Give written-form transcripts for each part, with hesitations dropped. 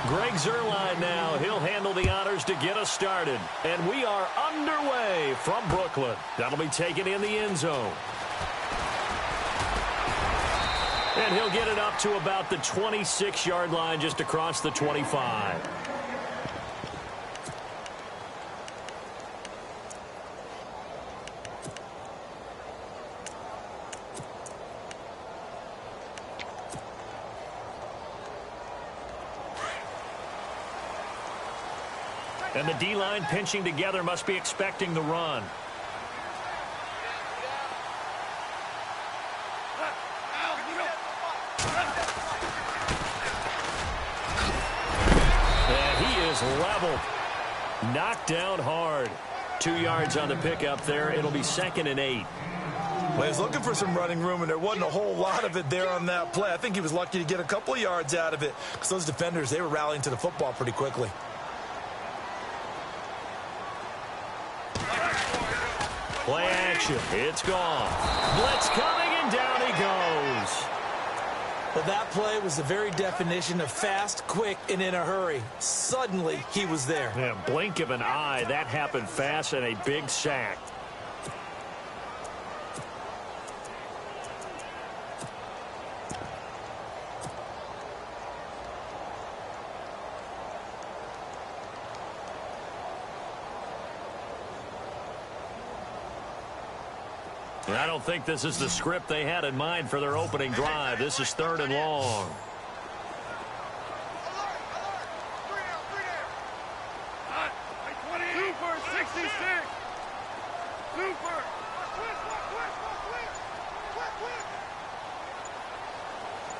Greg Zuerlein now. He'll handle the honors to get us started. And we are underway from Brooklyn. That'll be taken in the end zone. And he'll get it up to about the 26-yard line, just across the 25. And the D-line pinching together, must be expecting the run. And he is leveled. Knocked down hard. 2 yards on the pickup there. It'll be 2nd and 8. Well, he was looking for some running room, and there wasn't a whole lot of it there on that play. I think he was lucky to get a couple of yards out of it, because those defenders, they were rallying to the football pretty quickly. Play action. It's gone. Blitz coming, and down he goes. Well, that play was the very definition of fast, quick, and in a hurry. Suddenly, he was there. Yeah, blink of an eye. That happened fast, and a big sack. I don't think this is the script they had in mind for their opening drive. This is 3rd and long.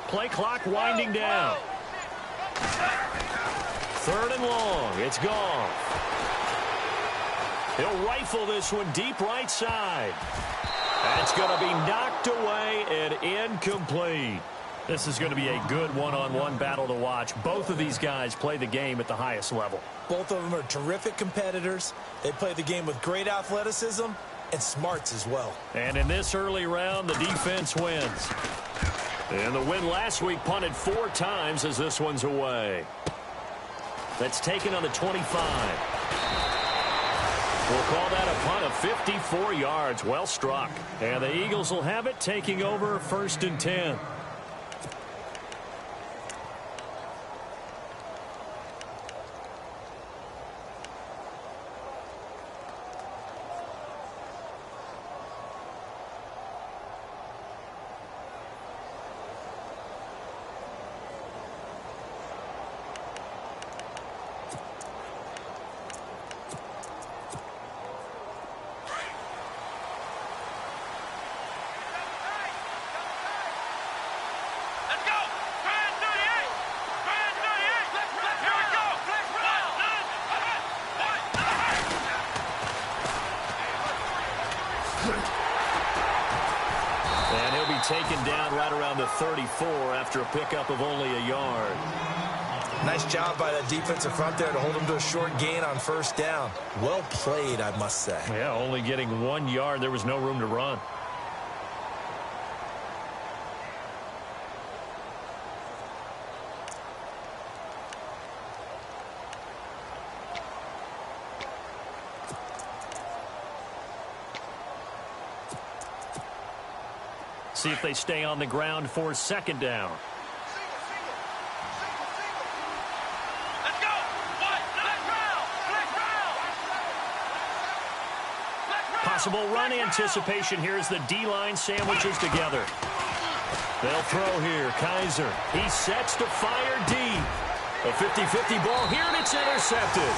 Play clock winding down. 3rd and long. It's gone. He'll rifle this one deep right side. That's going to be knocked away and incomplete. This is going to be a good one-on-one battle to watch. Both of these guys play the game at the highest level. Both of them are terrific competitors. They play the game with great athleticism and smarts as well. And in this early round, the defense wins. And the win last week punted 4 times as this one's away. That's taken on the 25. We'll call that a punt of 54 yards. Well struck. And the Eagles will have it, taking over 1st and 10. Taken down right around the 34 after a pickup of only a yard. Nice job by that defensive front there to hold him to a short gain on 1st down. Well played, I must say. Yeah, only getting 1 yard. There was no room to run. See if they stay on the ground for 2nd down. Let's go. Possible run anticipation here as the D-line sandwiches together. They'll throw here. Kaiser. He sets to fire deep. A 50-50 ball here, and it's intercepted.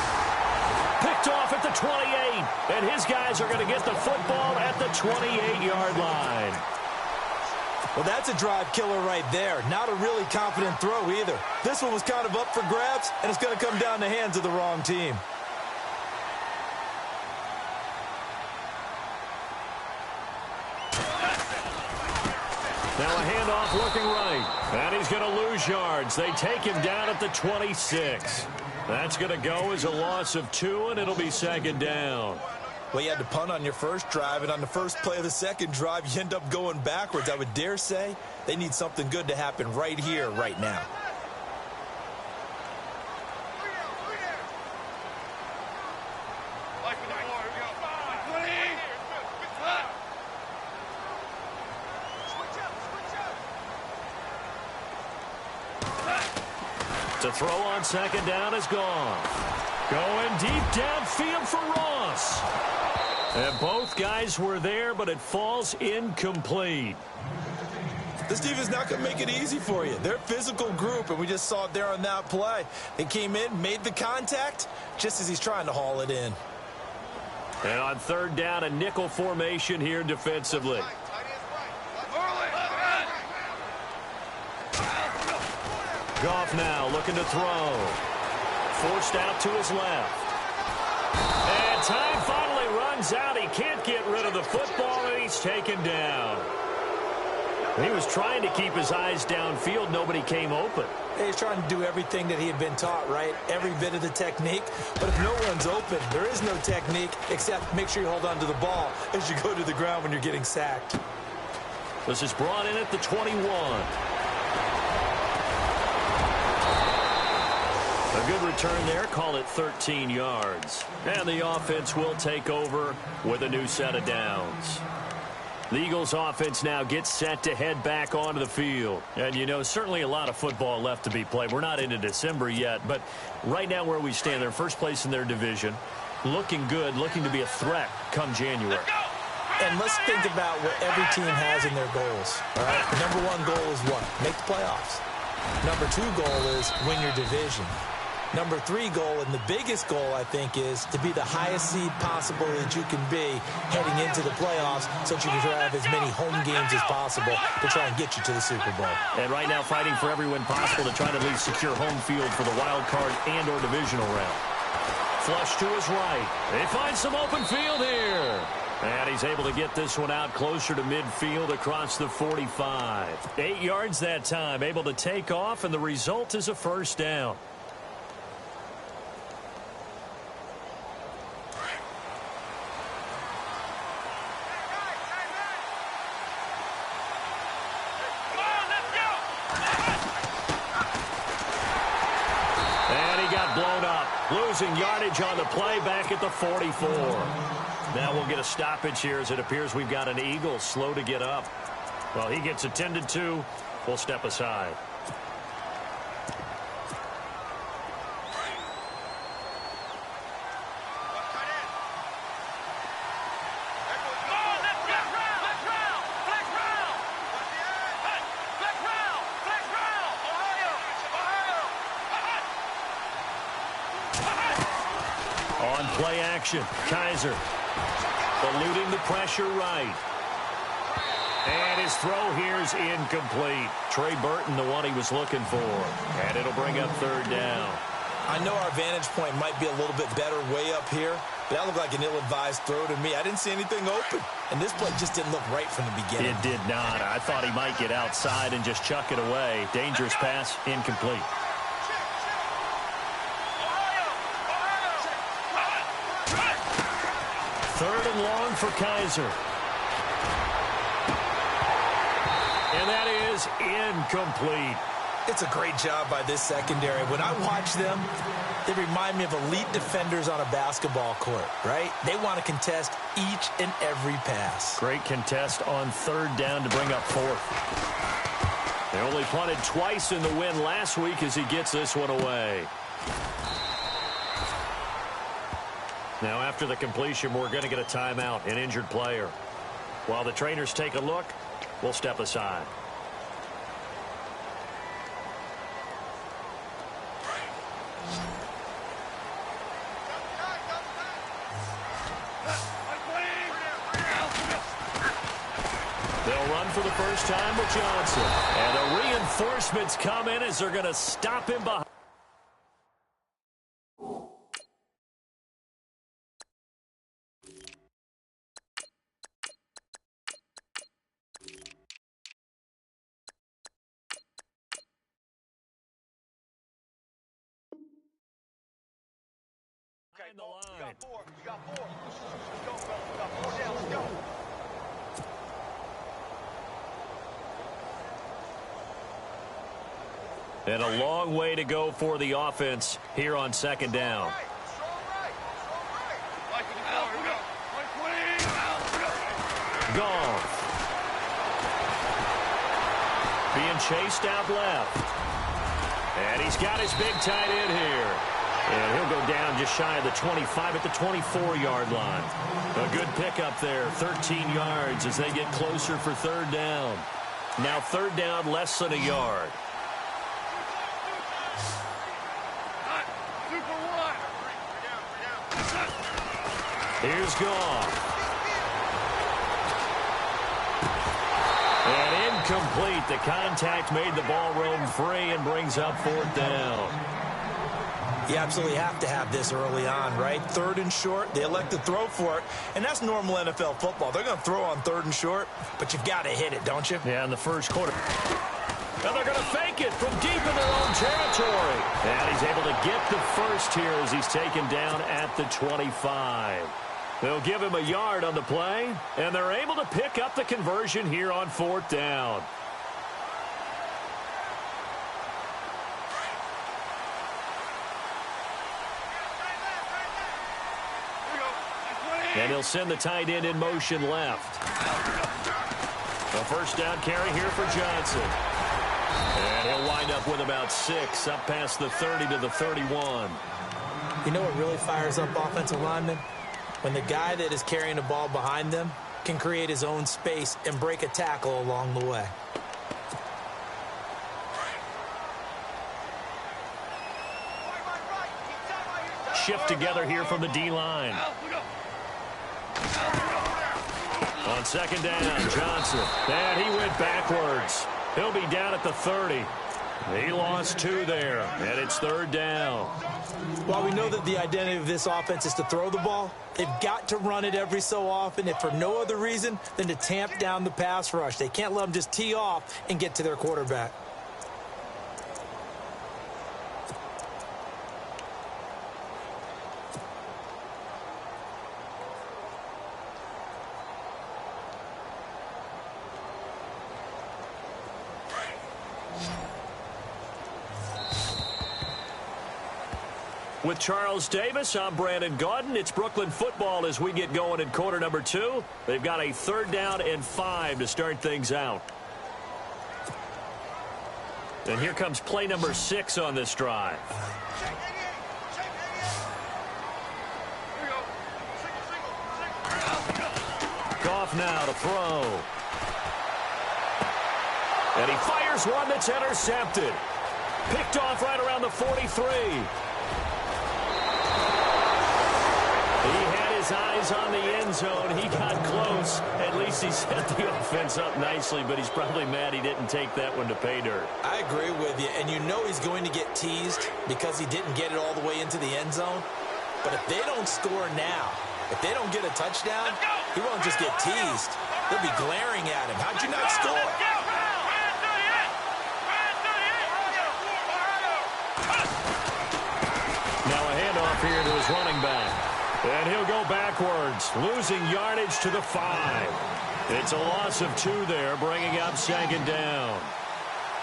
Picked off at the 28. And his guys are going to get the football at the 28-yard line. Well, that's a drive killer right there. Not a really confident throw either. This one was kind of up for grabs, and it's going to come down the hands of the wrong team. Now a handoff looking right. And he's going to lose yards. They take him down at the 26. That's going to go as a loss of 2, and it'll be 2nd down. Well, you had to punt on your first drive, and on the first play of the second drive, you end up going backwards. I would dare say they need something good to happen right here, right now. To throw on second down is gone. Going deep downfield for Ross. And both guys were there, but it falls incomplete. This defense not going to make it easy for you. They're a physical group, and we just saw it there on that play. They came in, made the contact, just as he's trying to haul it in. And on third down, a nickel formation here defensively. Goff now looking to throw. Forced out to his left. And time finally runs out. He can't get rid of the football, and he's taken down. He was trying to keep his eyes downfield. Nobody came open. He's trying to do everything that he had been taught, right? Every bit of the technique. But if no one's open, there is no technique except make sure you hold on to the ball as you go to the ground when you're getting sacked. This is brought in at the 21. A good return there. Call it 13 yards. And the offense will take over with a new set of downs. The Eagles offense now gets set to head back onto the field. And, you know, certainly a lot of football left to be played. We're not into December yet, but right now where we stand, they're first place in their division. Looking good, looking to be a threat come January. And let's think about what every team has in their goals. All right? Number one goal is what? Make the playoffs. Number two goal is win your division. Number three goal, and the biggest goal, I think, is to be the highest seed possible that you can be heading into the playoffs so that you can have as many home games as possible to try and get you to the Super Bowl. And right now fighting for every win possible to try to at least secure home field for the wild card and or divisional round. Flush to his right. They find some open field here. And he's able to get this one out closer to midfield across the 45. 8 yards that time, able to take off, and the result is a first down. Losing yardage on the play back at the 44. Now we'll get a stoppage here as it appears we've got an Eagle slow to get up. Well, he gets attended to. We'll step aside. Play action. Kaiser eluding the pressure right. And his throw here is incomplete. Trey Burton, the one he was looking for. And it'll bring up third down. I know our vantage point might be a little bit better way up here, but that looked like an ill-advised throw to me. I didn't see anything open. And this play just didn't look right from the beginning. It did not. I thought he might get outside and just chuck it away. Dangerous pass, incomplete. Third and long for Kaiser. And that is incomplete. It's a great job by this secondary. When I watch them, they remind me of elite defenders on a basketball court, right? They want to contest each and every pass. Great contest on third down to bring up fourth. They only punted twice in the win last week as he gets this one away. Now, after the completion, we're going to get a timeout, an injured player. While the trainers take a look, we'll step aside. They'll run for the first time with Johnson. And the reinforcements come in as they're going to stop him behind. The line. You got four. Let's go, bro. We got 4 down. Let's go. And a long way to go for the offense here on second down. Goff. Being chased out left. And he's got his big tight end here. And he'll go down just shy of the 25 at the 24-yard line. A good pickup there, 13 yards as they get closer for third down. Now third down, less than a yard. Here's Goff. And incomplete. The contact made the ball roam free and brings up fourth down. You absolutely have to have this early on, right? Third and short, they elect to throw for it, and that's normal NFL football. They're going to throw on third and short, but you've got to hit it, don't you? Yeah, in the first quarter. And they're going to fake it from deep in their own territory. And he's able to get the first here as he's taken down at the 25. They'll give him a yard on the play, and they're able to pick up the conversion here on fourth down. And he'll send the tight end in motion left. A first down carry here for Johnson. And he'll wind up with about 6, up past the 30 to the 31. You know what really fires up offensive linemen? When the guy that is carrying the ball behind them can create his own space and break a tackle along the way. Shift together here from the D-line. On second down, Johnson. And he went backwards. He'll be down at the 30. He lost 2 there, and it's third down. While we know that the identity of this offense is to throw the ball, they've got to run it every so often, if for no other reason than to tamp down the pass rush. They can't let them just tee off and get to their quarterback. With Charles Davis, I'm Brandon Gaudin. It's Brooklyn football as we get going in quarter number 2. They've got a third down and 5 to start things out. And here comes play number 6 on this drive. Goff now to throw. And he fires one that's intercepted. Picked off right around the 43. He had his eyes on the end zone. He got close. At least he set the offense up nicely, but he's probably mad he didn't take that one to pay dirt. I agree with you, and you know he's going to get teased because he didn't get it all the way into the end zone. But if they don't score now, if they don't get a touchdown, he won't just get teased. They'll be glaring at him. How'd you not score? Now a handoff here to his running back. And he'll go backwards, losing yardage to the 5. It's a loss of 2 there, bringing up second down.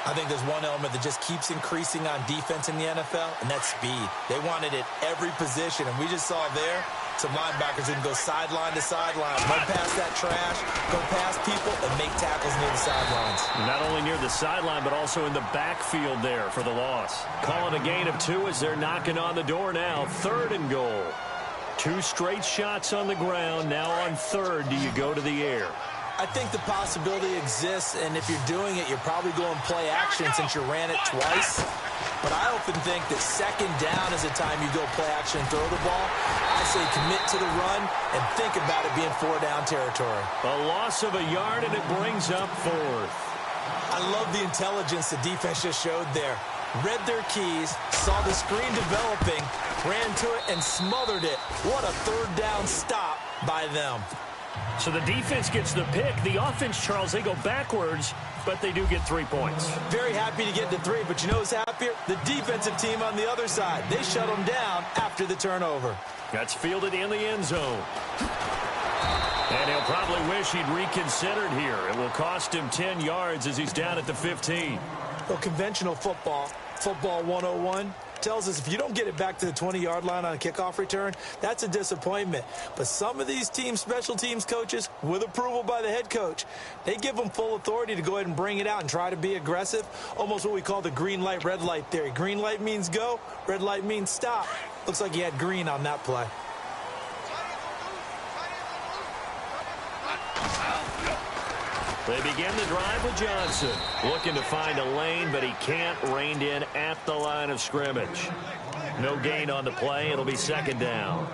I think there's one element that just keeps increasing on defense in the NFL, and that's speed. They want it at every position, and we just saw there some linebackers who can go sideline to sideline, run past that trash, go past people, and make tackles near the sidelines. Not only near the sideline, but also in the backfield there for the loss. Calling a gain of 2 as they're knocking on the door now. Third and goal. 2 straight shots on the ground. Now on third, do you go to the air? I think the possibility exists, and if you're doing it, you're probably going play action since you ran it twice. But I often think that second down is the time you go play action and throw the ball. I say commit to the run and think about it being 4-down territory. A loss of a yard, and it brings up fourth. I love the intelligence the defense just showed there. Read their keys, saw the screen developing, ran to it, and smothered it. What a third down stop by them. So the defense gets the pick. The offense, Charles, they go backwards, but they do get 3 points. Very happy to get to 3, but you know who's happier? The defensive team on the other side. They shut them down after the turnover. That's fielded in the end zone. And he'll probably wish he'd reconsidered here. It will cost him 10 yards as he's down at the 15. Well, conventional football 101, tells us if you don't get it back to the 20-yard line on a kickoff return, that's a disappointment. But some of these teams, special teams coaches, with approval by the head coach, they give them full authority to go ahead and bring it out and try to be aggressive, almost what we call the green light, red light theory. Green light means go, red light means stop. Looks like he had green on that play. They begin the drive with Johnson. Looking to find a lane, but he can't. Reined in at the line of scrimmage. No gain on the play. It'll be second down.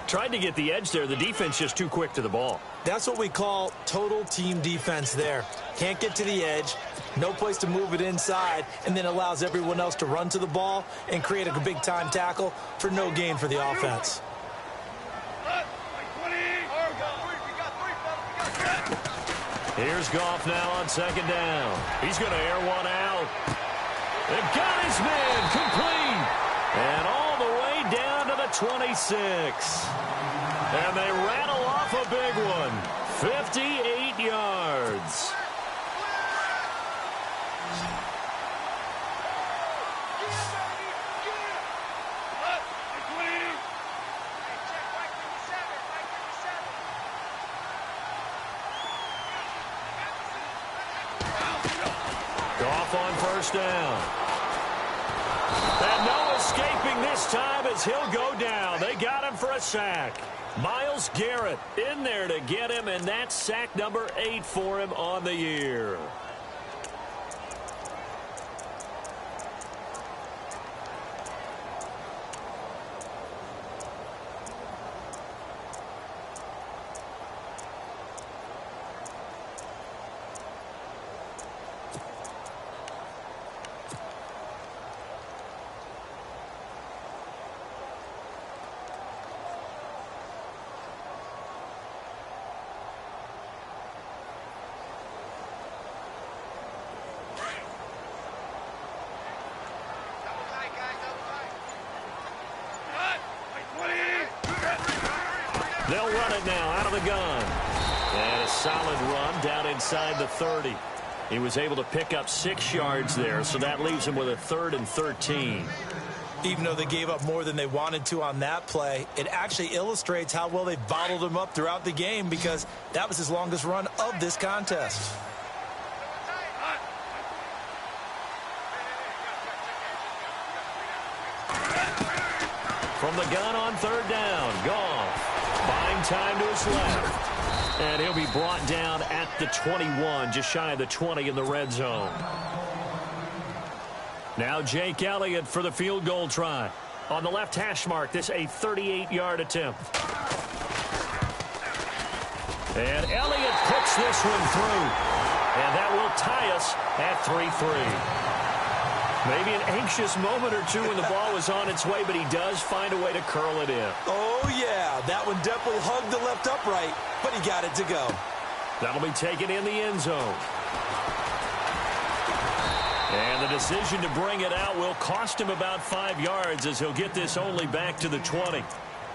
Tried to get the edge there. The defense just too quick to the ball. That's what we call total team defense there. Can't get to the edge, no place to move it inside, and then allows everyone else to run to the ball and create a big-time tackle for no gain for the offense. Here's Goff now on second down. He's going to air one out. They got his man complete. And all the way down to the 26. And they rattle off a big one. 58 yards. Goff on first down. And no escaping this time as he'll go down. They got him for a sack. Myles Garrett in there to get him, and that's sack number 8 for him on the year. They'll run it now out of the gun. And a solid run down inside the 30. He was able to pick up 6 yards there, so that leaves him with a 3rd and 13. Even though they gave up more than they wanted to on that play, it actually illustrates how well they bottled him up throughout the game because that was his longest run of this contest. From the gun on 3rd down, Goff. Buying time to his left. And he'll be brought down at the 21, just shy of the 20 in the red zone. Now Jake Elliott for the field goal try. On the left hash mark, this a 38-yard attempt. And Elliott puts this one through. And that will tie us at 3-3. Maybe an anxious moment or two when the ball was on its way, but he does find a way to curl it in. Oh, yeah. That one definitely hugged the left upright, but he got it to go. That'll be taken in the end zone. And the decision to bring it out will cost him about 5 yards as he'll get this only back to the 20.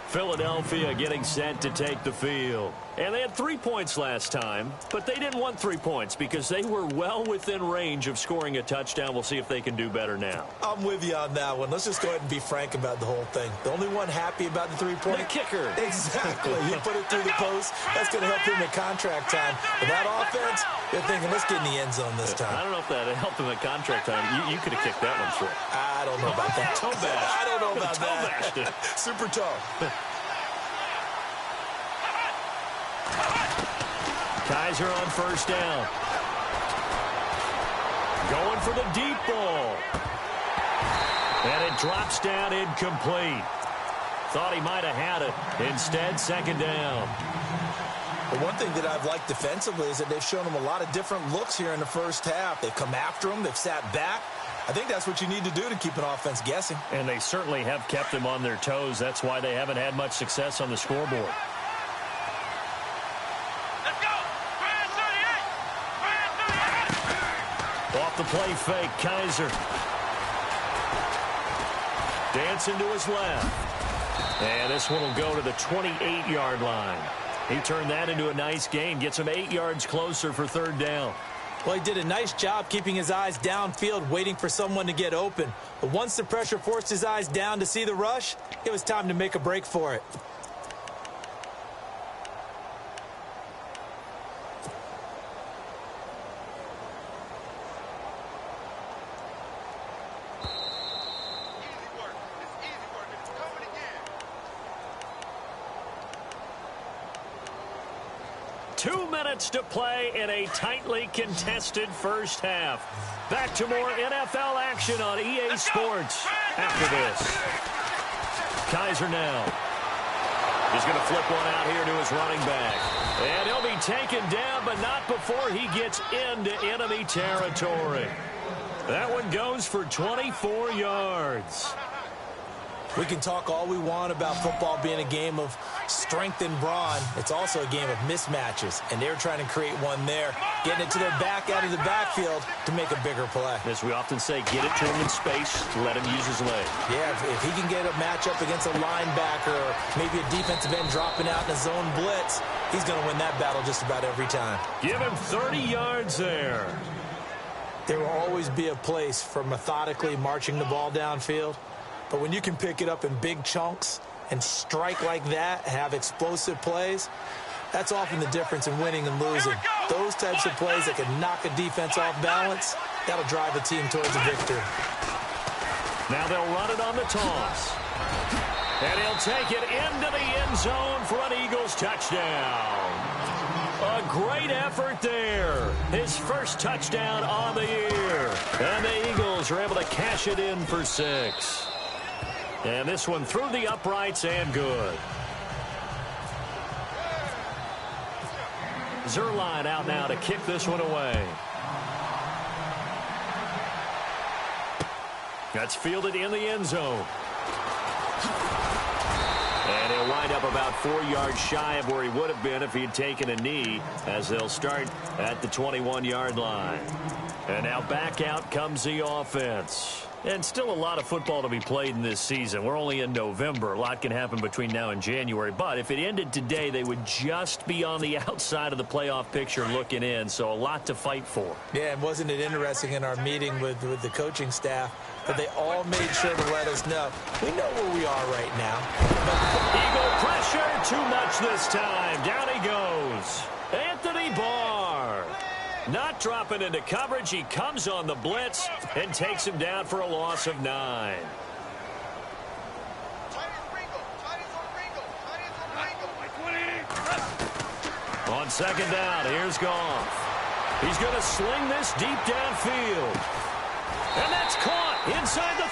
Philadelphia getting set to take the field. And they had 3 points last time, but they didn't want 3 points because they were well within range of scoring a touchdown. We'll see if they can do better now. I'm with you on that one. Let's just go ahead and be frank about the whole thing. The only one happy about the 3-point. The kicker. Exactly. You put it through the post. That's going to help him at contract time. But that offense, they're thinking, let's get in the end zone this time. I don't know if that helped him at contract time. You could have kicked that one through. I don't know about that. Toe bash. I don't know about toe that. Bashed it. Super toe. Kaiser on first down. Going for the deep ball. And it drops down incomplete. Thought he might have had it. Instead, second down. But one thing that I've liked defensively is that they've shown him a lot of different looks here in the first half. They've come after him. They've sat back. I think that's what you need to do to keep an offense guessing. And they certainly have kept them on their toes. That's why they haven't had much success on the scoreboard. Off the play fake, Kaiser. Dancing to his left. And this one will go to the 28-yard line. He turned that into a nice gain. Gets him 8 yards closer for third down. Well, he did a nice job keeping his eyes downfield, waiting for someone to get open. But once the pressure forced his eyes down to see the rush, it was time to make a break for it. Easy work. It's easy work. It's coming again. 2 minutes to play in a tightly contested first half. Back to more NFL action on EA Sports after this. Kaiser now. He's going to flip one out here to his running back. And he'll be taken down, but not before he gets into enemy territory. That one goes for 24 yards. We can talk all we want about football being a game of strength and brawn. It's also a game of mismatches, and they're trying to create one there, getting it to their back out of the backfield to make a bigger play. As we often say, get it to him in space, let him use his leg. Yeah, if he can get a matchup against a linebacker or maybe a defensive end dropping out in a zone blitz, he's going to win that battle just about every time. Give him 30 yards there. There will always be a place for methodically marching the ball downfield. But when you can pick it up in big chunks and strike like that, have explosive plays, that's often the difference in winning and losing. Those types of plays that can knock a defense off balance, that'll drive a team towards a victory. Now they'll run it on the toss. And he'll take it into the end zone for an Eagles touchdown. A great effort there. His first touchdown on the year. And the Eagles are able to cash it in for 6. And this one through the uprights and good. Zerline out now to kick this one away. That's fielded in the end zone. And he'll wind up about 4 yards shy of where he would have been if he had taken a knee, as they'll start at the 21-yard line. And now back out comes the offense. And still a lot of football to be played in this season. We're only in November. A lot can happen between now and January. But if it ended today, they would just be on the outside of the playoff picture looking in. So a lot to fight for. Yeah, and wasn't it interesting in our meeting with the coaching staff that they all made sure to let us know, we know where we are right now. Eagle pressure, too much this time. Down he goes. Anthony Barr. Not dropping into coverage. He comes on the blitz and takes him down for a loss of 9. On second down, here's Goff. He's going to sling this deep downfield. And that's caught inside the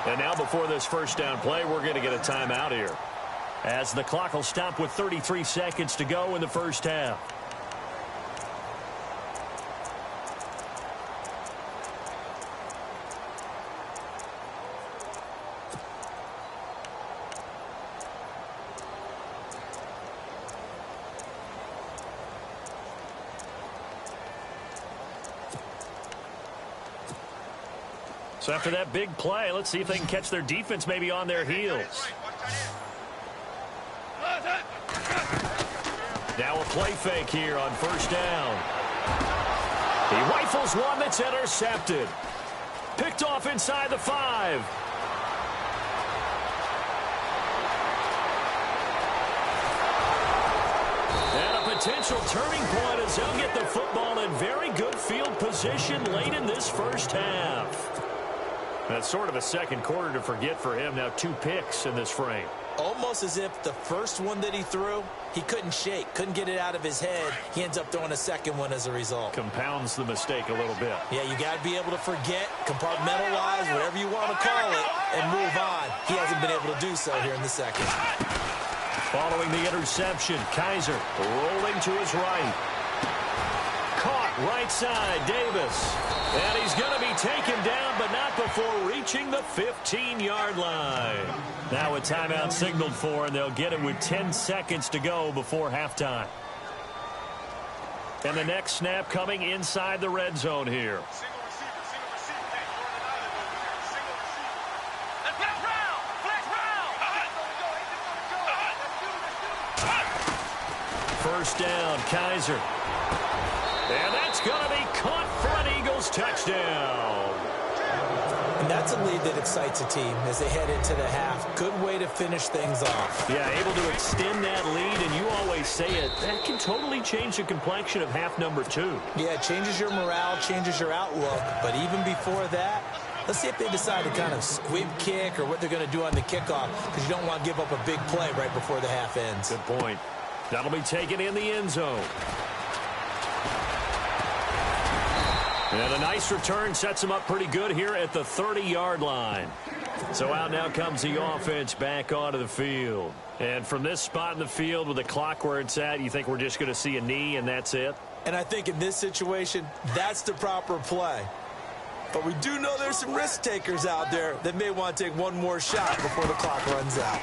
30. And now before this first down play, we're going to get a timeout here, as the clock will stop with 33 seconds to go in the first half. So after that big play, let's see if they can catch their defense maybe on their heels. Now a play fake here on first down. He rifles one that's intercepted. Picked off inside the 5. And a potential turning point as they'll get the football in very good field position late in this first half. That's sort of a second quarter to forget for him. Now 2 picks in this frame. Almost as if the first one that he threw, he couldn't shake, couldn't get it out of his head. He ends up throwing a second one as a result. Compounds the mistake a little bit. Yeah, you got to be able to forget, compartmentalize, whatever you want to call it, and move on. He hasn't been able to do so here in the second. Following the interception, Kaiser rolling to his right. Caught right side, Davis. And he's going to be taken down, but not before reaching the 15-yard line. Now a timeout signaled for, and they'll get it with 10 seconds to go before halftime. And the next snap coming inside the red zone here. Single receiver. Hey, you're on an island over there. Single receiver. Let's get round. Flex round. First down, Kaiser. And that's going to be caught for an Eagles touchdown. And that's a lead that excites a team as they head into the half. Good way to finish things off. Yeah, able to extend that lead, and you always say it, that can totally change the complexion of half number 2. Yeah, it changes your morale, changes your outlook. But even before that, let's see if they decide to kind of squib kick or what they're going to do on the kickoff, because you don't want to give up a big play right before the half ends. Good point. That'll be taken in the end zone. And a nice return sets him up pretty good here at the 30-yard line. So out now comes the offense back onto the field. And from this spot in the field with the clock where it's at, you think we're just going to see a knee and that's it? And I think in this situation, that's the proper play. But we do know there's some risk takers out there that may want to take one more shot before the clock runs out.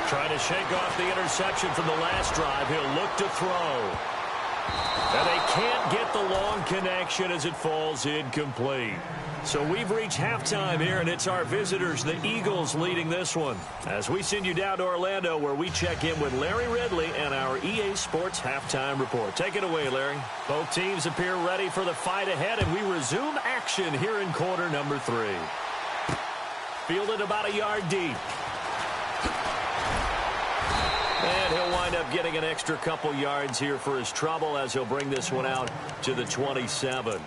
Trying to shake off the interception from the last drive. He'll look to throw. And they can't get the long connection as it falls incomplete. So we've reached halftime here, and it's our visitors, the Eagles, leading this one. As we send you down to Orlando, where we check in with Larry Ridley and our EA Sports Halftime Report. Take it away, Larry. Both teams appear ready for the fight ahead, and we resume action here in quarter number 3. Fielded about a yard deep. And he'll wind up getting an extra couple yards here for his trouble as he'll bring this one out to the 27.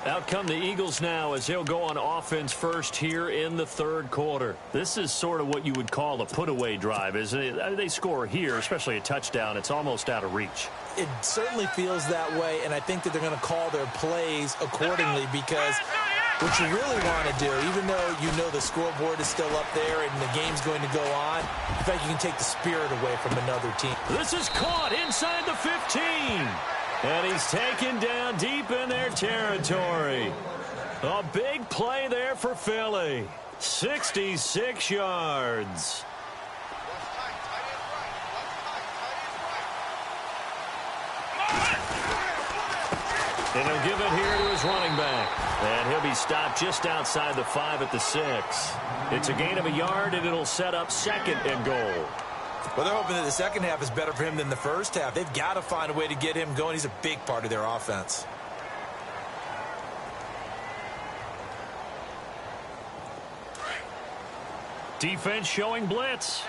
Out come the Eagles now as they'll go on offense first here in the third quarter. This is sort of what you would call a put-away drive, isn't it? They score here, especially a touchdown. It's almost out of reach. It certainly feels that way, and I think that they're going to call their plays accordingly, because what you really want to do, even though you know the scoreboard is still up there and the game's going to go on, in fact, you can take the spirit away from another team. This is caught inside the 15. And he's taken down deep in their territory. A big play there for Philly. 66 yards. And he'll give it here to his running back. And he'll be stopped just outside the 5 at the 6. It's a gain of a yard, and it'll set up second and goal. Well, they're hoping that the second half is better for him than the first half. They've got to find a way to get him going. He's a big part of their offense. Defense showing blitz.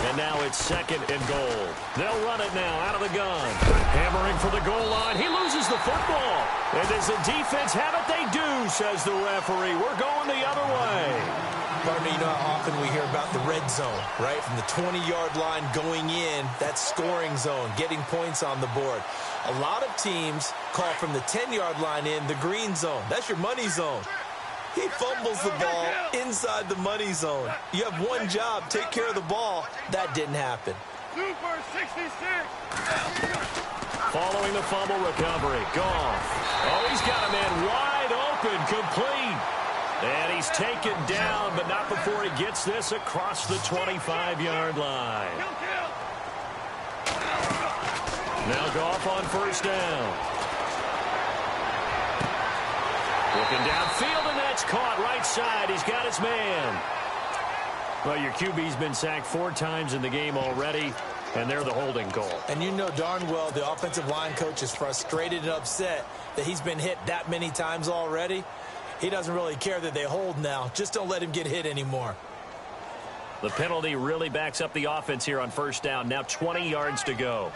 And now it's second and goal. They'll run it now out of the gun. Hammering for the goal line. He loses the football. And does the defense have it? They do, says the referee. We're going the other way. Partner, you know how often we hear about the red zone, right? From the 20-yard line going in, that's scoring zone, getting points on the board. A lot of teams call from the 10-yard line in the green zone. That's your money zone. He fumbles the ball inside the money zone. You have one job, take care of the ball. That didn't happen. Super 66. Following the fumble recovery, Goff. Oh, he's got a man wide open, complete. And he's taken down, but not before he gets this across the 25-yard line. Now Goff on first down. Looking downfield, and that's caught right side. He's got his man. Well, your QB's been sacked 4 times in the game already, and they're the holding goal. And you know darn well the offensive line coach is frustrated and upset that he's been hit that many times already. He doesn't really care that they hold now. Just don't let him get hit anymore. The penalty really backs up the offense here on first down. Now 20 yards to go.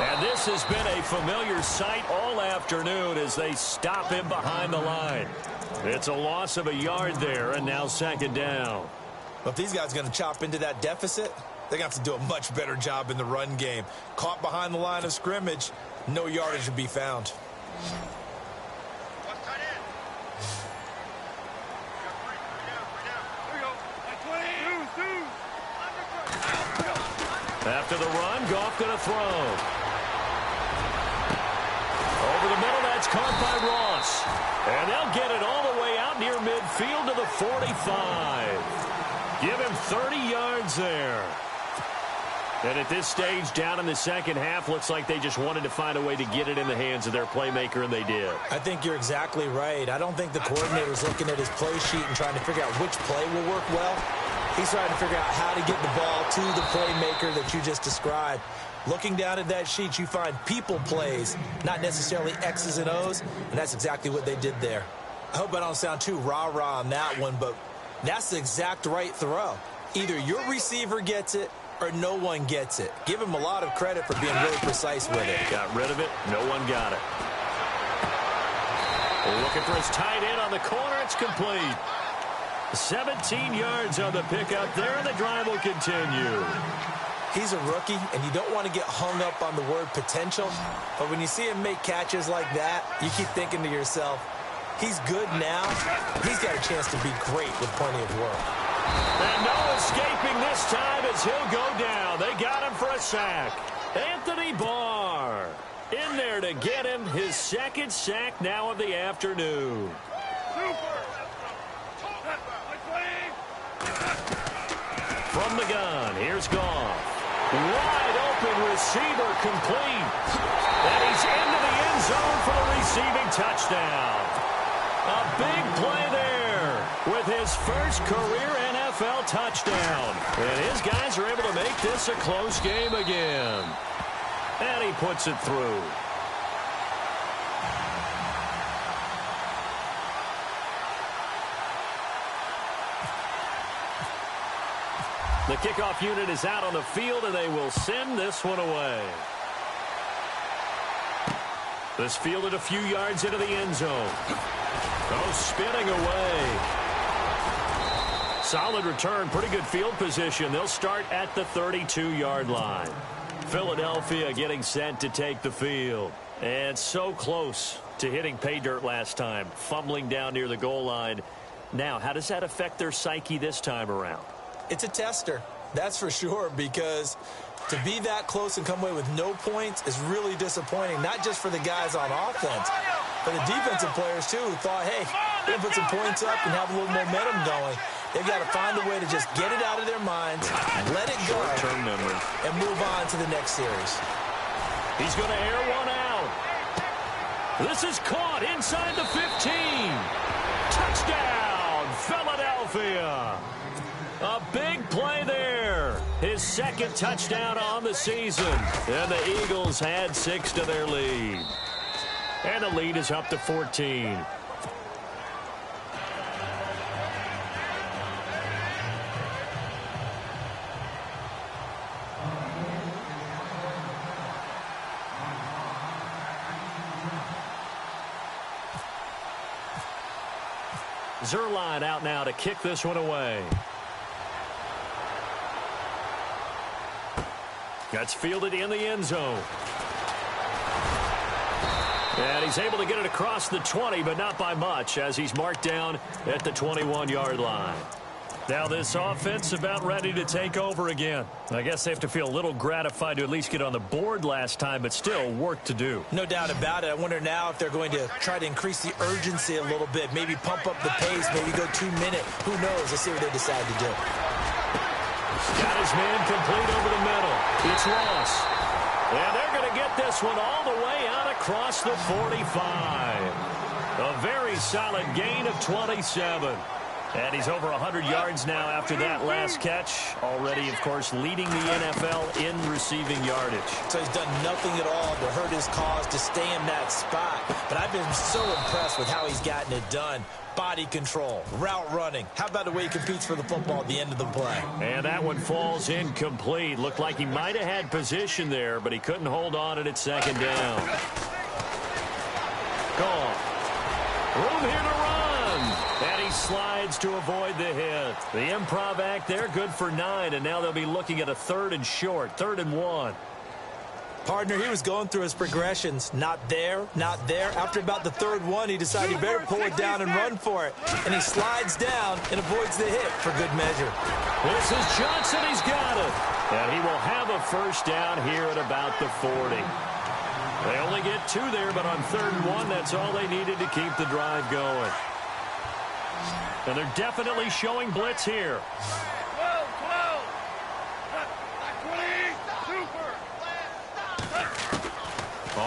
And this has been a familiar sight all afternoon as they stop him behind the line. It's a loss of a yard there, and now second down. But if these guys are going to chop into that deficit, they're going to have to do a much better job in the run game. Caught behind the line of scrimmage, no yardage to be found. After the run, Goff going to throw. Over the middle, that's caught by Ross. And they'll get it all the way out near midfield to the 45. Give him 30 yards there. And at this stage, down in the second half, looks like they just wanted to find a way to get it in the hands of their playmaker, and they did. I think you're exactly right. I don't think the coordinator's looking at his play sheet and trying to figure out which play will work well. He's trying to figure out how to get the ball to the playmaker that you just described. Looking down at that sheet, you find people plays, not necessarily X's and O's, and that's exactly what they did there. I hope I don't sound too rah-rah on that one, but that's the exact right throw. Either your receiver gets it or no one gets it. Give him a lot of credit for being really precise with it. Got rid of it. No one got it. Looking for his tight end on the corner. It's complete. 17 yards on the pickup there, and the drive will continue. He's a rookie, and you don't want to get hung up on the word potential, but when you see him make catches like that, you keep thinking to yourself, he's good now. He's got a chance to be great with plenty of work. And no escaping this time as he'll go down. They got him for a sack. Anthony Barr in there to get him his second sack now of the afternoon. From the gun, here's Goff. Wide open receiver complete. And he's into the end zone for the receiving touchdown. A big play there with his first career NFL touchdown. And his guys are able to make this a close game again. And he puts it through. The kickoff unit is out on the field, and they will send this one away. This fielded a few yards into the end zone. Oh, spinning away. Solid return, pretty good field position. They'll start at the 32-yard line. Philadelphia getting set to take the field. And so close to hitting pay dirt last time, fumbling down near the goal line. Now, how does that affect their psyche this time around? It's a tester, that's for sure, because to be that close and come away with no points is really disappointing, not just for the guys on offense, but the defensive players, too, who thought, hey, we're going to put some points up and have a little momentum going. They've got to find a way to just get it out of their minds, let it go, short-term memory, and move on to the next series. He's going to air one out. This is caught inside the 15. Touchdown, Philadelphia. A big play there. His second touchdown on the season. And the Eagles had 6 to their lead. And the lead is up to 14. Zerline out now to kick this one away. That's fielded in the end zone. And he's able to get it across the 20, but not by much, as he's marked down at the 21-yard line. Now this offense about ready to take over again. I guess they have to feel a little gratified to at least get on the board last time, but still work to do. No doubt about it. I wonder now if they're going to try to increase the urgency a little bit, maybe pump up the pace, maybe go 2-minute. Who knows? Let's see what they decide to do. Got his man complete over the middle. It's Ross. And they're going to get this one all the way out across the 45. A very solid gain of 27. And he's over 100 yards now after that last catch. Already, of course, leading the NFL in receiving yardage. So he's done nothing at all to hurt his cause, to stay in that spot. But I've been so impressed with how he's gotten it done. Body control, route running. How about the way he competes for the football at the end of the play? And that one falls incomplete. Looked like he might have had position there, but he couldn't hold on at second down. Gone. Room here to run. And he slides to avoid the hit. The improv act there, good for 9, and now they'll be looking at a 3rd and short, 3rd and 1. Partner, he was going through his progressions. Not there, not there. After about the 3rd one, he decided he better pull it down and run for it. And he slides down and avoids the hit for good measure. This is Johnson. He's got it. And he will have a first down here at about the 40. They only get 2 there, but on 3rd and 1, that's all they needed to keep the drive going. And they're definitely showing blitz here.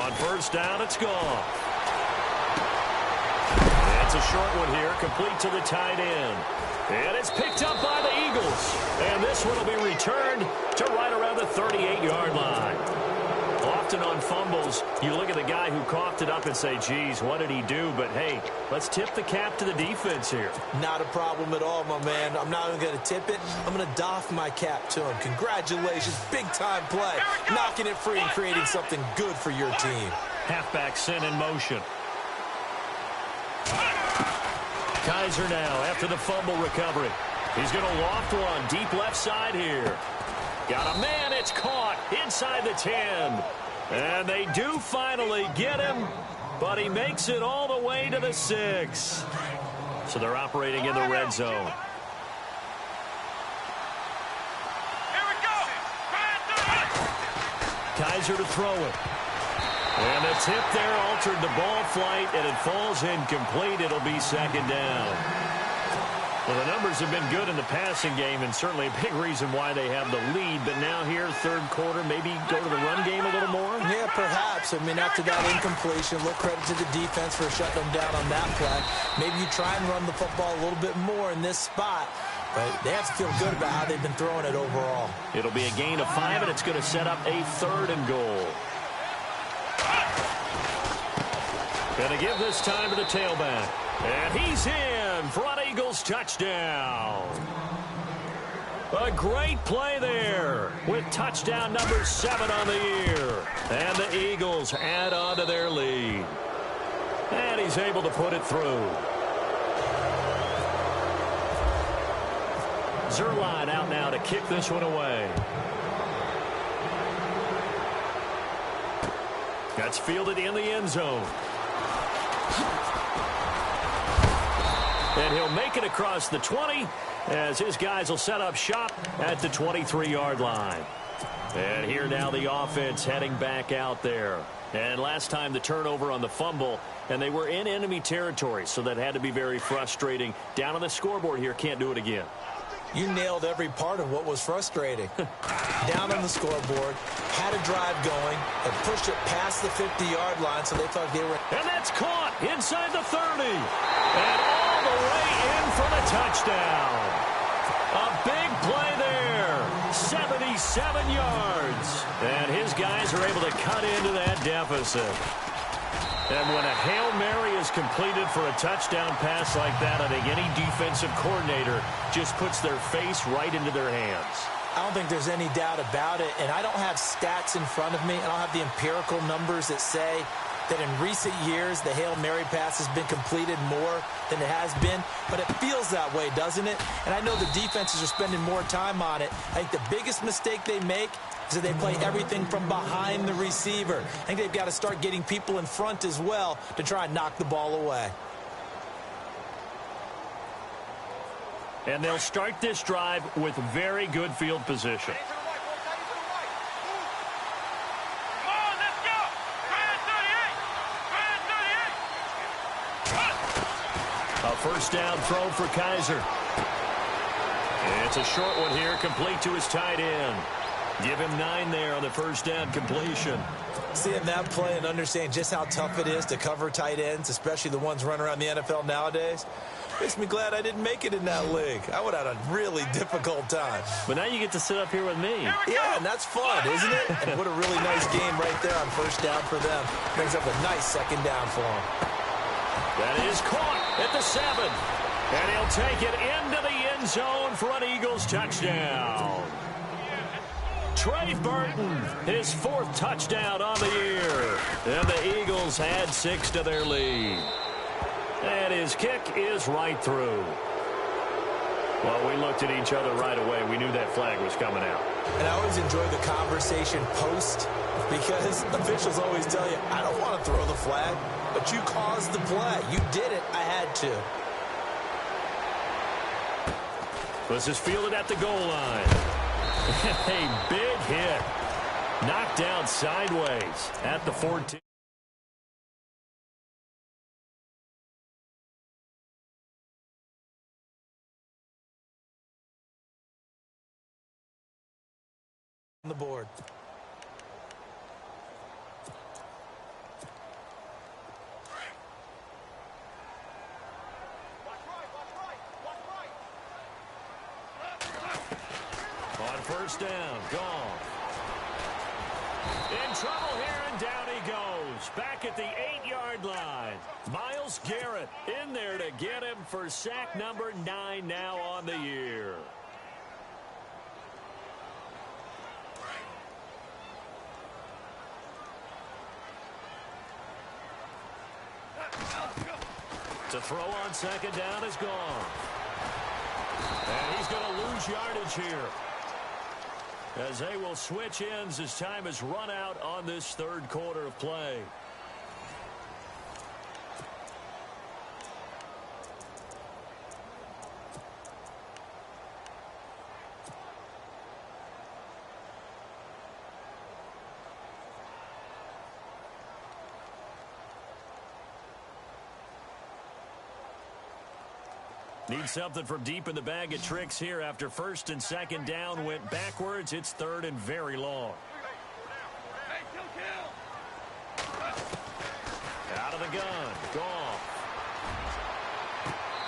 On first down, it's gone. It's a short one here, complete to the tight end. And it's picked up by the Eagles. And this one will be returned to right around the 38-yard line. Often on fumbles, you look at the guy who coughed it up and say, geez, what did he do? But, hey, let's tip the cap to the defense here. Not a problem at all, my man. I'm not even going to tip it. I'm going to doff my cap to him. Congratulations. Big-time play. Knocking it free and creating something good for your team. Halfback sent in motion. Kaiser now after the fumble recovery. He's going to loft one deep left side here. Got a man. It's caught inside the 10. And they do finally get him, but he makes it all the way to the 6. So they're operating in the red zone. Here we go. Kaiser to throw it. And the tip there altered the ball flight, and it falls incomplete. It'll be second down. Well, the numbers have been good in the passing game, and certainly a big reason why they have the lead. But now here, third quarter, maybe go to the run game a little more? Yeah, perhaps. I mean, after that incompletion, look credit to the defense for shutting them down on that play. Maybe you try and run the football a little bit more in this spot. But they have to feel good about how they've been throwing it overall. It'll be a gain of 5, and it's going to set up a 3rd and goal. Going to give this time to the tailback. And he's in. Front Eagles touchdown. A great play there with touchdown number 7 on the year. And the Eagles add on to their lead. And he's able to put it through. Zerline out now to kick this one away. That's fielded in the end zone. And he'll make it across the 20 as his guys will set up shop at the 23-yard line. And here now the offense heading back out there. And last time the turnover on the fumble, and they were in enemy territory, so that had to be very frustrating. Down on the scoreboard here, can't do it again. You nailed every part of what was frustrating. Down on the scoreboard, had a drive going, and pushed it past the 50-yard line, so they thought they were... And that's caught inside the 30. And all the way in for the touchdown. A big play there. 77 yards. And his guys are able to cut into that deficit. And when a Hail Mary is completed for a touchdown pass like that, I think any defensive coordinator just puts their face right into their hands. I don't think there's any doubt about it, and I don't have stats in front of me. I don't have the empirical numbers that say that in recent years the Hail Mary pass has been completed more than it has been, but it feels that way, doesn't it? And I know the defenses are spending more time on it. I think the biggest mistake they make is that they play everything from behind the receiver. I think they've got to start getting people in front as well to try and knock the ball away. And they'll start this drive with very good field position. A first down throw for Kaiser. It's a short one here, complete to his tight end. Give him 9 there on the first down completion. Seeing that play and understanding just how tough it is to cover tight ends, especially the ones running around the NFL nowadays, makes me glad I didn't make it in that league. I would have had a really difficult time. But now you get to sit up here with me. Yeah, and that's fun, isn't it? And what a really nice game right there on first down for them. Brings up a nice second down for them. That is caught at the 7. And he'll take it into the end zone for an Eagles touchdown. Trey Burton, his 4th touchdown on the year. And the Eagles add 6 to their lead. And his kick is right through. Well, we looked at each other right away. We knew that flag was coming out. And I always enjoy the conversation post because officials always tell you, I don't want to throw the flag, but you caused the play. You did it. I had to. This is fielded at the goal line. A big hit. Knocked down sideways at the 14. On the board. first down. Gone. In trouble here, and down he goes. Back at the 8-yard line. Myles Garrett in there to get him for sack number 9 now on the year. To throw on second down is gone. And he's going to lose yardage here, as they will switch ends as time has run out on this third quarter of play. Need something from deep in the bag of tricks here after first and second down went backwards. It's third and very long. Out of the gun. Gone.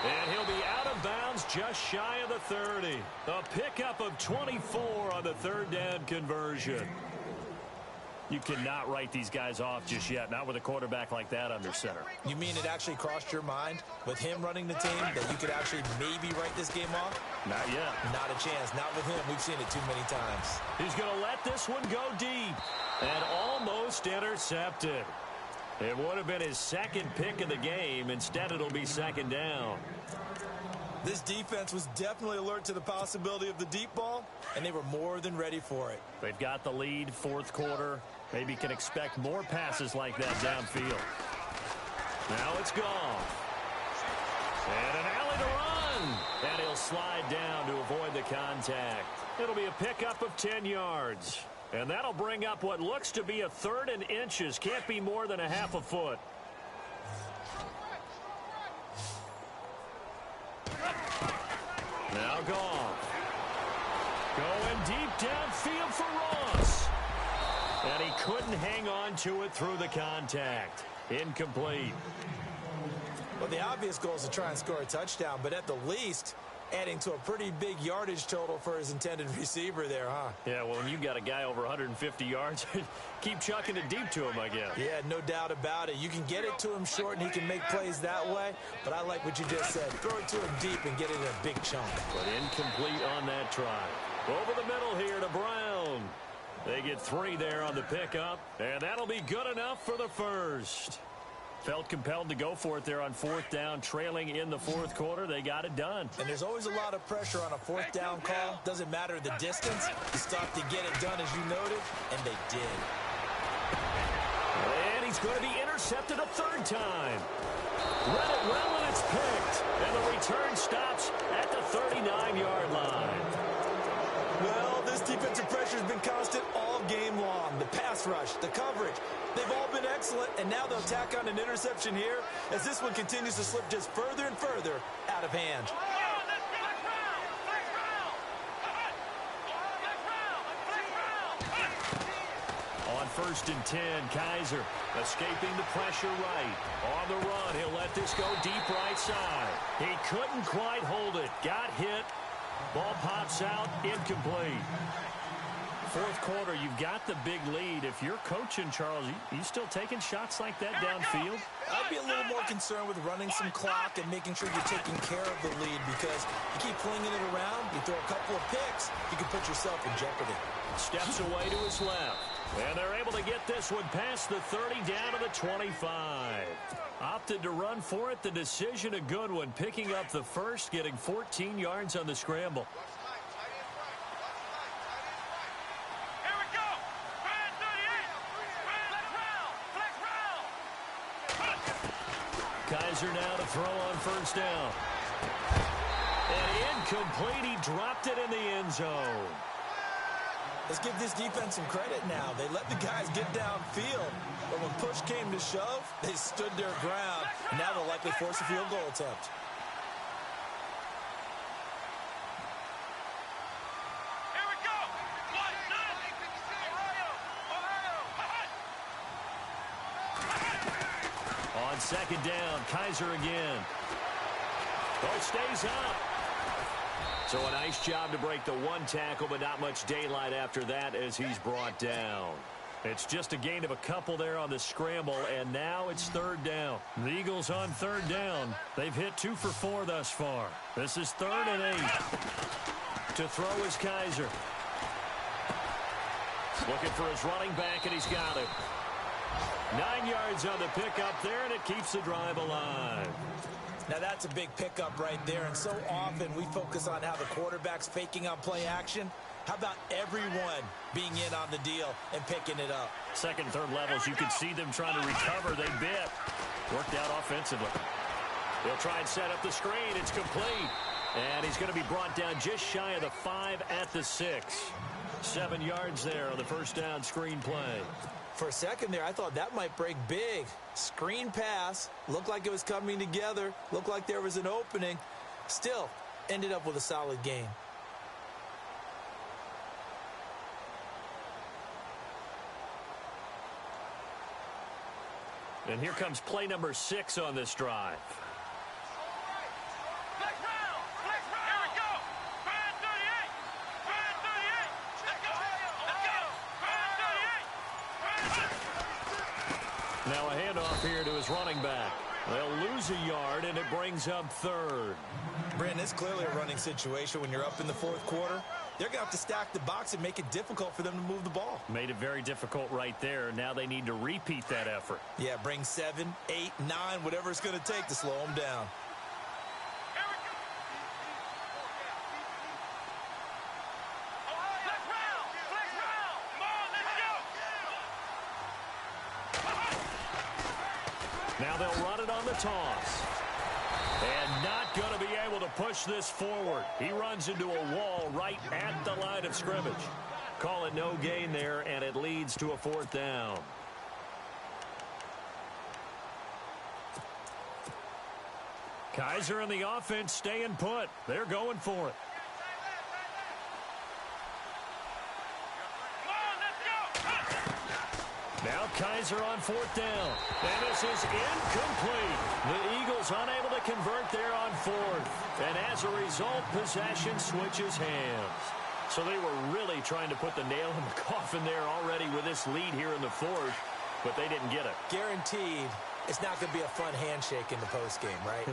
And he'll be out of bounds just shy of the 30. A pickup of 24 on the third down conversion. You cannot write these guys off just yet, not with a quarterback like that under center. You mean it actually crossed your mind with him running the team that you could actually maybe write this game off? Not yet. Not a chance. Not with him. We've seen it too many times. He's going to let this one go deep and almost intercepted. It would have been his second pick of the game. Instead, it'll be second down. This defense was definitely alert to the possibility of the deep ball, and they were more than ready for it. They've got the lead, fourth quarter. Maybe can expect more passes like that downfield. Now it's gone. And an alley to run. And he'll slide down to avoid the contact. It'll be a pickup of 10 yards. And that'll bring up what looks to be a third and inches. Can't be more than a half a foot. Now gone. Going deep downfield for Ross. And he couldn't hang on to it through the contact. Incomplete. Well, the obvious goal is to try and score a touchdown, but at the least, adding to a pretty big yardage total for his intended receiver there, huh? Yeah, well, when you've got a guy over 150 yards, keep chucking it deep to him, I guess. Yeah, no doubt about it. You can get it to him short, and he can make plays that way, but I like what you just said. Throw it to him deep and get it in a big chunk. But incomplete on that try. Over the middle here to Brown. They get 3 there on the pickup, and that'll be good enough for the first. Felt compelled to go for it there on fourth down, trailing in the fourth quarter. They got it done. And there's always a lot of pressure on a fourth down call. Doesn't matter the distance. You stop to get it done, as you noted, and they did. And he's going to be intercepted a third time. Read it well, and it's picked. And the return stops at the 39-yard line. Well, this defensive pressure has been constant all game long. The pass rush, the coverage, they've all been excellent, and now they'll tack on an interception here as this one continues to slip just further and further out of hand. On first and 10, Kaiser escaping the pressure right. On the run, he'll let this go deep right side. He couldn't quite hold it. Got hit. Ball pops out, incomplete. Fourth quarter, you've got the big lead. If you're coaching, Charles, you still taking shots like that downfield? I'd be a little more concerned with running some clock and making sure you're taking care of the lead, because you keep flinging it around, you throw a couple of picks, you can put yourself in jeopardy. Steps away to his left. And they're able to get this one past the 30 down to the 25. Opted to run for it. The decision a good one. Picking up the first, getting 14 yards on the scramble. Here we go. Brand 38. Kaiser now to throw on first down. And incomplete. He dropped it in the end zone. Let's give this defense some credit now. They let the guys get downfield, but when push came to shove, they stood their ground. Now they'll likely force a field goal attempt. Here we go. On second down, Kaiser again. Ball stays up. So a nice job to break the one tackle, but not much daylight after that as he's brought down. It's just a gain of a couple there on the scramble, and now it's third down. The Eagles on third down. They've hit 2 for 4 thus far. This is 3rd and 8. To throw is Kaiser. Looking for his running back, and he's got him. 9 yards on the pickup there, and it keeps the drive alive. Now, that's a big pickup right there, and so often we focus on how the quarterback's faking on play action. How about everyone being in on the deal and picking it up? Second, third levels, you can see them trying to recover. They bit. Worked out offensively. They'll try and set up the screen. It's complete. And he's going to be brought down just shy of the 5 at the 6. 7 yards there on the first down screen play. For a second there, I thought that might break big. Screen pass. Looked like it was coming together. Looked like there was an opening. Still, ended up with a solid game. And here comes play number 6 on this drive. Now a handoff here to his running back. They'll lose a yard, and it brings up 3rd. Brent, it's clearly a running situation when you're up in the 4th quarter. They're going to have to stack the box and make it difficult for them to move the ball. Made it very difficult right there. Now they need to repeat that effort. Yeah, bring 7, 8, 9, whatever it's going to take to slow them down. Now they'll run it on the toss. And not going to be able to push this forward. He runs into a wall right at the line of scrimmage. Call it no gain there, and it leads to a 4th down. Kaiser and the offense staying put. They're going for it. Now Kaiser on 4th down. And this is incomplete. The Eagles unable to convert there on 4th. And as a result, possession switches hands. So they were really trying to put the nail in the coffin there already with this lead here in the 4th, but they didn't get it. Guaranteed it's not going to be a fun handshake in the postgame, right?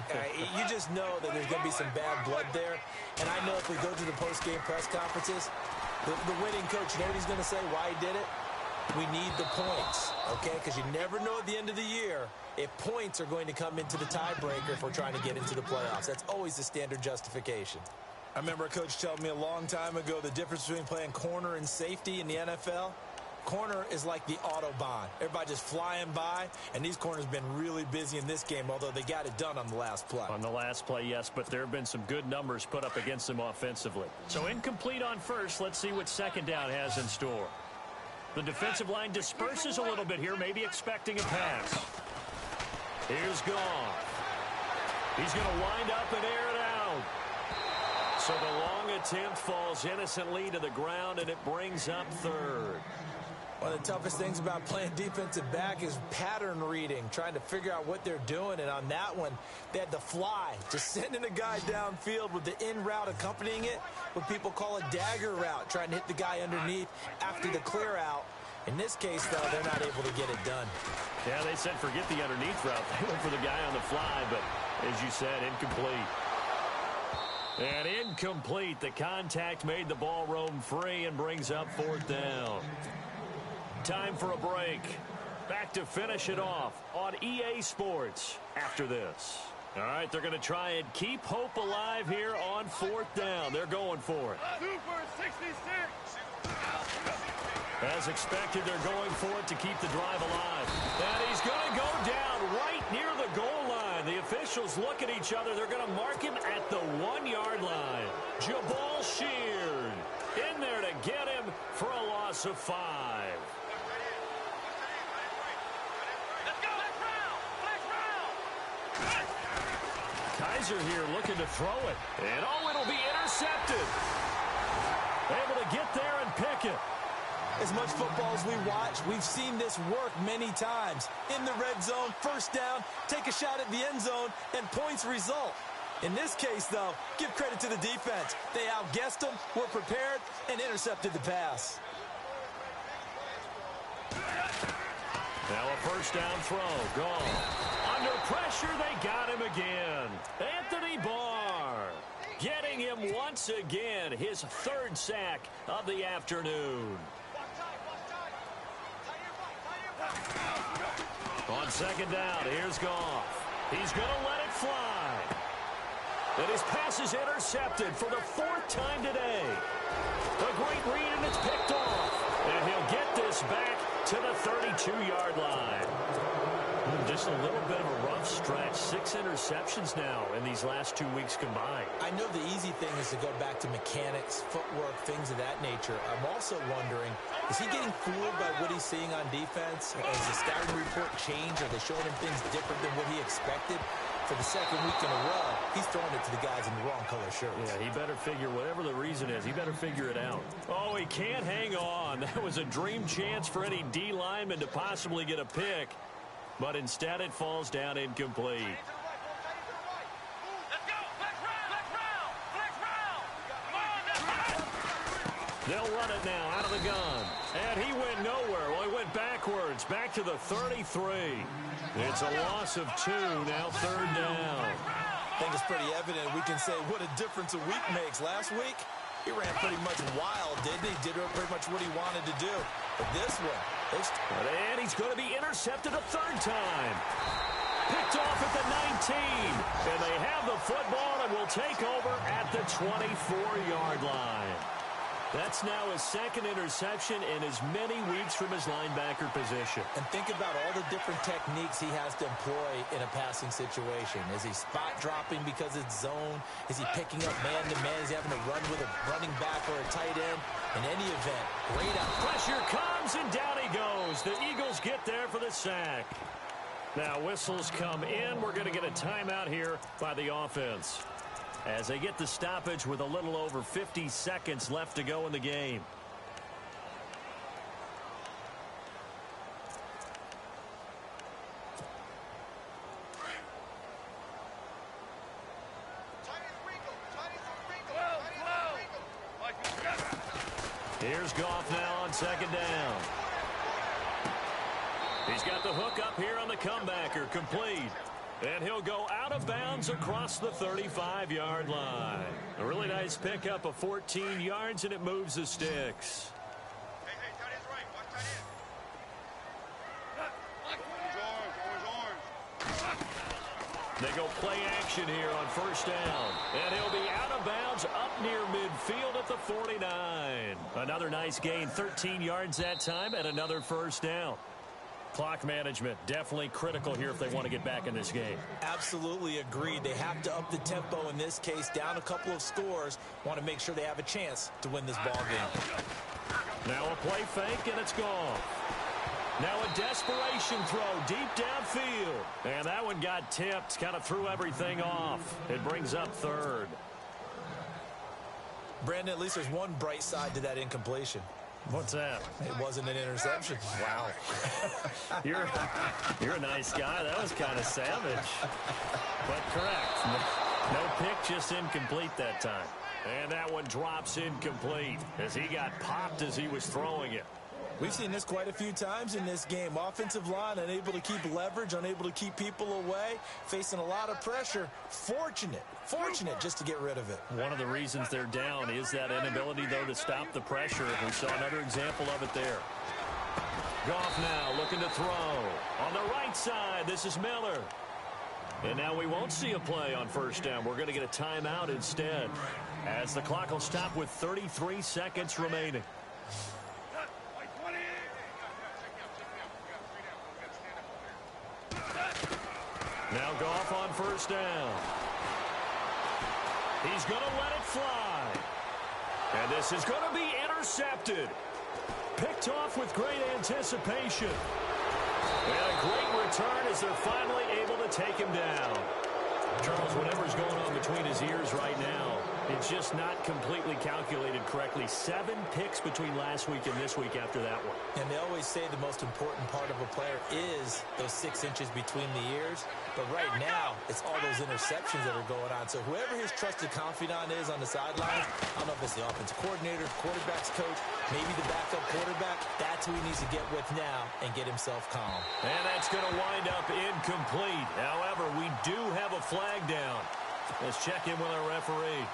You just know that there's going to be some bad blood there. And I know if we go to the postgame press conferences, the winning coach, you know what he's going to say, why he did it? We need the points, okay? Because you never know at the end of the year if points are going to come into the tiebreaker if we're trying to get into the playoffs. That's always the standard justification. I remember a coach telling me a long time ago the difference between playing corner and safety in the NFL. Corner is like the Autobahn. Everybody just flying by, and these corners have been really busy in this game, although they got it done on the last play. On the last play, yes, but there have been some good numbers put up against them offensively. So incomplete on first. Let's see what second down has in store. The defensive line disperses a little bit here, maybe expecting a pass. Here's Goff. He's going to wind up and air it out. So the long attempt falls innocently to the ground, and it brings up 3rd. One of the toughest things about playing defensive back is pattern reading, trying to figure out what they're doing. And on that one, they had to fly, just sending a guy downfield with the in route accompanying it, what people call a dagger route, trying to hit the guy underneath after the clear out. In this case, though, they're not able to get it done. Yeah, they said forget the underneath route. They went for the guy on the fly, but as you said, incomplete. And incomplete. The contact made the ball roam free and brings up 4th down. Time for a break. Back to finish it off on EA Sports after this. All right, they're going to try and keep hope alive here on 4th down. They're going for it. Super 66. As expected, they're going for it to keep the drive alive. And he's going to go down right near the goal line. The officials look at each other. They're going to mark him at the 1-yard line. Jabal Sheard in there to get him for a loss of 5. Kaiser here looking to throw it. And oh, it'll be intercepted. Able to get there and pick it. As much football as we watch, we've seen this work many times. In the red zone, first down, take a shot at the end zone, and points result. In this case, though, give credit to the defense. They outguessed them, were prepared, and intercepted the pass. Now a first down throw. Gone. Under pressure, they got him again. Anthony Barr getting him once again. His third sack of the afternoon. On second down, here's Goff. He's going to let it fly. And his pass is intercepted for the fourth time today. A great read, and it's picked off. And he'll get this back to the 32-yard line. Just a little bit of a rough stretch. 6 interceptions now in these last 2 weeks combined. I know the easy thing is to go back to mechanics, footwork, things of that nature. I'm also wondering, is he getting fooled by what he's seeing on defense? Has the scouting report changed? Are they showing him things different than what he expected? For the second week in a row, he's throwing it to the guys in the wrong color shirts. Yeah, he better figure, whatever the reason is, he better figure it out. Oh, he can't hang on. That was a dream chance for any D lineman to possibly get a pick. But instead it falls down incomplete. They'll run it now out of the gun. And he went nowhere. Well, he went backwards, back to the 33. It's a loss of 2, now third down. I think it's pretty evident we can say what a difference a week makes. Last week, he ran pretty much wild, didn't he? Did pretty much what he wanted to do. But this one, and he's going to be intercepted a third time. Picked off at the 19. And they have the football and will take over at the 24-yard line. That's now his second interception in as many weeks from his linebacker position. And think about all the different techniques he has to employ in a passing situation. Is he spot dropping because it's zone? Is he picking up man-to-man? Is he having to run with a running back or a tight end? In any event, great out. Pressure comes, and down he goes. The Eagles get there for the sack. Now whistles come in. We're going to get a timeout here by the offense, as they get the stoppage with a little over 50 seconds left to go in the game. Here's Goff now on second down. He's got the hook up here on the comebacker, complete. And he'll go out of bounds across the 35-yard line. A really nice pickup of 14 yards, and it moves the sticks. Hey, tight end's right. Watch tight end. They go play action here on first down. And he'll be out of bounds up near midfield at the 49. Another nice gain, 13 yards that time, and another first down. Clock management, definitely critical here if they want to get back in this game. Absolutely agreed. They have to up the tempo in this case, down a couple of scores. Want to make sure they have a chance to win this ball game. Now a play fake, and it's gone. Now a desperation throw deep downfield. And that one got tipped, kind of threw everything off. It brings up third. Brandon, at least there's one bright side to that incompletion. What's that? It wasn't an interception. Wow. You're a nice guy. That was kind of savage. But correct. No pick, just incomplete that time. And that one drops incomplete as he got popped as he was throwing it. We've seen this quite a few times in this game. Offensive line unable to keep leverage, unable to keep people away, facing a lot of pressure. Fortunate just to get rid of it. One of the reasons they're down is that inability, though, to stop the pressure. We saw another example of it there. Goff now looking to throw. On the right side, this is Miller. And now we won't see a play on first down. We're going to get a timeout instead, as the clock will stop with 33 seconds remaining. Now Goff on first down. He's going to let it fly. And this is going to be intercepted. Picked off with great anticipation. And a great return as they're finally able to take him down. Charles, whatever's going on between his ears right now, It's just not completely calculated correctly. 7 picks between last week and this week after that one. And they always say the most important part of a player is those 6 inches between the ears. But right now, it's all those interceptions that are going on. So whoever his trusted confidant is on the sideline, I don't know if it's the offensive coordinator, quarterback's coach, maybe the backup quarterback, that's who he needs to get with now and get himself calm. And that's going to wind up incomplete. However, we do have a flag down. Let's check in with our referee.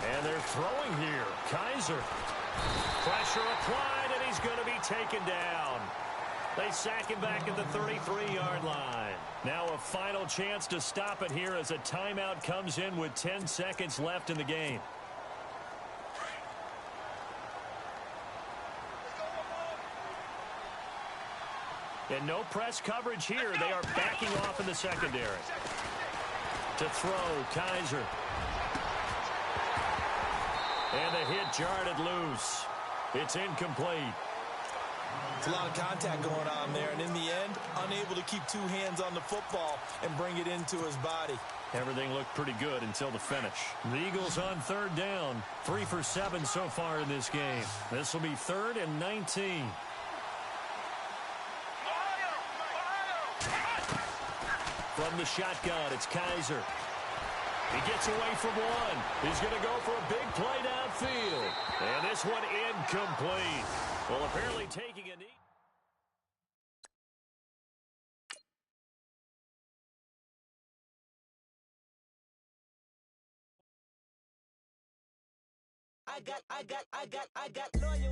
And they're throwing here. Kaiser. Pressure applied, and he's going to be taken down. They sack him back at the 33-yard line. Now a final chance to stop it here as a timeout comes in with 10 seconds left in the game. And no press coverage here. They are backing off in the secondary. To throw, Kaiser. And the hit jarred it loose. It's incomplete. It's a lot of contact going on there, and in the end, unable to keep 2 hands on the football and bring it into his body. Everything looked pretty good until the finish. The Eagles on 3rd down. 3 for 7 so far in this game. This will be 3rd and 19. From the shotgun, it's Kaiser. He gets away from one. He's going to go for a big play downfield. And this one incomplete. Well, apparently taking a knee. I got loyalty.